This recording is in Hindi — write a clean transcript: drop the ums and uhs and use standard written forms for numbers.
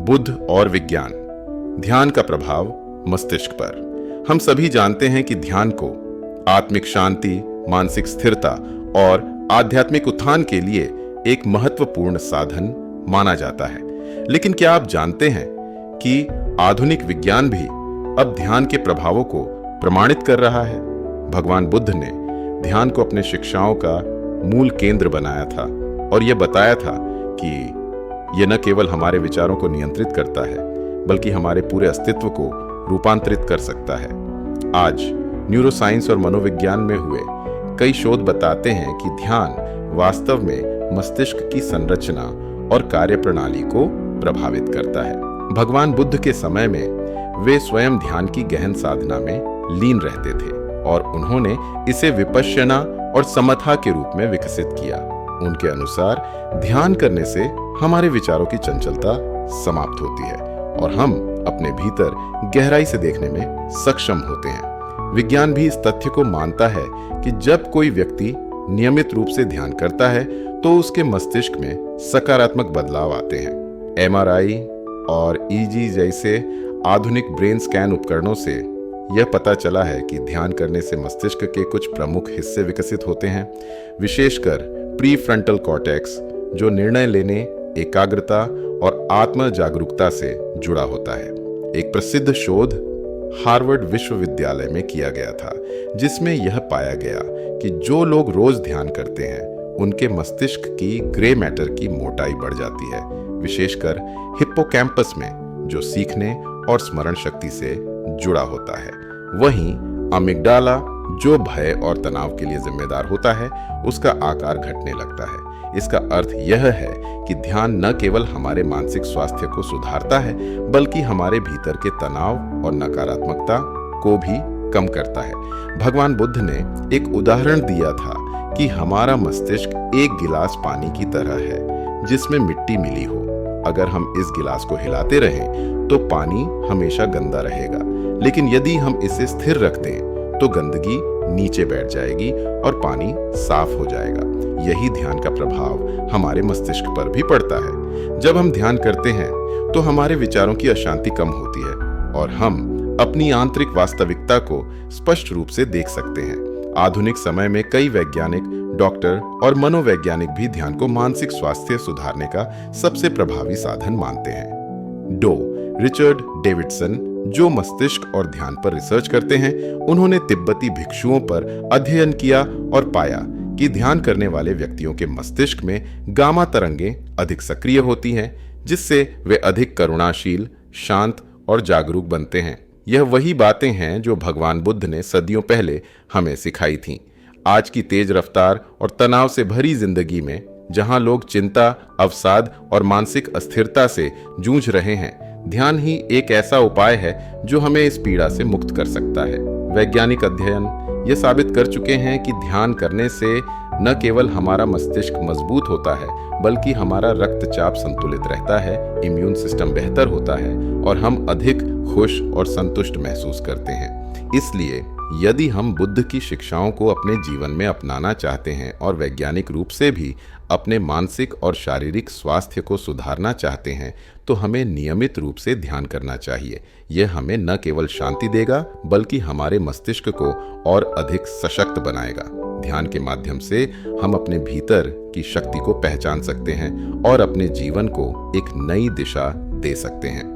बुद्ध और विज्ञान, ध्यान का प्रभाव मस्तिष्क पर। हम सभी जानते हैं कि ध्यान को आत्मिक शांति, मानसिक स्थिरता और आध्यात्मिक उत्थान के लिए एक महत्वपूर्ण साधन माना जाता है। लेकिन क्या आप जानते हैं कि आधुनिक विज्ञान भी अब ध्यान के प्रभावों को प्रमाणित कर रहा है? भगवान बुद्ध ने ध्यान को अपने शिक्षाओं का मूल केंद्र बनाया था और यह बताया था कि यह न केवल हमारे विचारों को नियंत्रित करता है, बल्कि हमारे पूरे अस्तित्व को रूपांतरित कर सकता है। आज न्यूरोसाइंस और मनोविज्ञान में हुए कई शोध बताते हैं कि ध्यान वास्तव में मस्तिष्क की संरचना और कार्यप्रणाली को प्रभावित करता है। भगवान बुद्ध के समय में वे स्वयं ध्यान की गहन साधना में लीन रहते थे और उन्होंने इसे विपश्यना और समथा के रूप में विकसित किया। उनके अनुसार ध्यान करने से हमारे विचारों की चंचलता समाप्त होती है और हम अपने भीतर गहराई से देखने में सक्षम होते हैं। विज्ञान भी इस तथ्य को मानता है कि जब कोई व्यक्ति नियमित रूप से ध्यान करता है तो उसके मस्तिष्क में सकारात्मक बदलाव आते हैं। एमआरआई और ईजी जैसे आधुनिक ब्रेन स्कैन उपकरणों से यह पता चला है कि ध्यान करने से मस्तिष्क के कुछ प्रमुख हिस्से विकसित होते हैं, विशेषकर प्रीफ्रंटल कॉर्टेक्स, जो निर्णय लेने, एकाग्रता और आत्म जागरूकता से जुड़ा होता है। एक प्रसिद्ध शोध हार्वर्ड विश्वविद्यालय में किया गया था, जिसमें यह पाया गया कि जो लोग रोज ध्यान करते हैं उनके मस्तिष्क की ग्रे मैटर की मोटाई बढ़ जाती है, विशेषकर हिप्पोकैम्पस में, जो सीखने और स्मरण शक्ति से जुड़ा होता है। वहीं अमिग्डाला, जो भय और तनाव के लिए जिम्मेदार होता है, उसका आकार घटने लगता है। इसका अर्थ यह है कि ध्यान न केवल हमारे मानसिक स्वास्थ्य को सुधारता है, बल्कि हमारे भीतर के तनाव और नकारात्मकता को भी कम करता है। भगवान बुद्ध ने एक उदाहरण दिया था कि हमारा मस्तिष्क एक गिलास पानी की तरह है जिसमें मिट्टी मिली हो। अगर हम इस गिलास को हिलाते रहें तो पानी हमेशा गंदा रहेगा, लेकिन यदि हम इसे स्थिर रख दें तो गंदगी नीचे बैठ जाएगी और पानी साफ हो जाएगा। यही ध्यान का प्रभाव हमारे मस्तिष्क पर भी पड़ता है। जब हम ध्यान करते हैं तो हमारे विचारों की अशांति कम होती है और हम अपनी आंतरिक वास्तविकता को स्पष्ट रूप से देख सकते हैं। आधुनिक समय में कई वैज्ञानिक, डॉक्टर और मनोवैज्ञानिक भी ध्यान को मानसिक स्वास्थ्य सुधारने का सबसे प्रभावी साधन मानते हैं। रिचर्ड डेविडसन, जो मस्तिष्क और ध्यान पर रिसर्च करते हैं, उन्होंने तिब्बती भिक्षुओं पर अध्ययन किया और पाया कि ध्यान करने वाले व्यक्तियों के मस्तिष्क में गामा तरंगें अधिक सक्रिय होती हैं, जिससे वे अधिक करुणाशील, शांत और जागरूक बनते हैं। यह वही बातें हैं जो भगवान बुद्ध ने सदियों पहले हमें सिखाई थीं। आज की तेज रफ्तार और तनाव से भरी जिंदगी में, जहां लोग चिंता, अवसाद और मानसिक अस्थिरता से जूझ रहे हैं, ध्यान ही एक ऐसा उपाय है जो हमें इस पीड़ा से मुक्त कर सकता है। वैज्ञानिक अध्ययन ये साबित कर चुके हैं कि ध्यान करने से न केवल हमारा मस्तिष्क मजबूत होता है, बल्कि हमारा रक्तचाप संतुलित रहता है, इम्यून सिस्टम बेहतर होता है और हम अधिक खुश और संतुष्ट महसूस करते हैं। इसलिए यदि हम बुद्ध की शिक्षाओं को अपने जीवन में अपनाना चाहते हैं और वैज्ञानिक रूप से भी अपने मानसिक और शारीरिक स्वास्थ्य को सुधारना चाहते हैं, तो हमें नियमित रूप से ध्यान करना चाहिए। यह हमें न केवल शांति देगा, बल्कि हमारे मस्तिष्क को और अधिक सशक्त बनाएगा। ध्यान के माध्यम से हम अपने भीतर की शक्ति को पहचान सकते हैं और अपने जीवन को एक नई दिशा दे सकते हैं।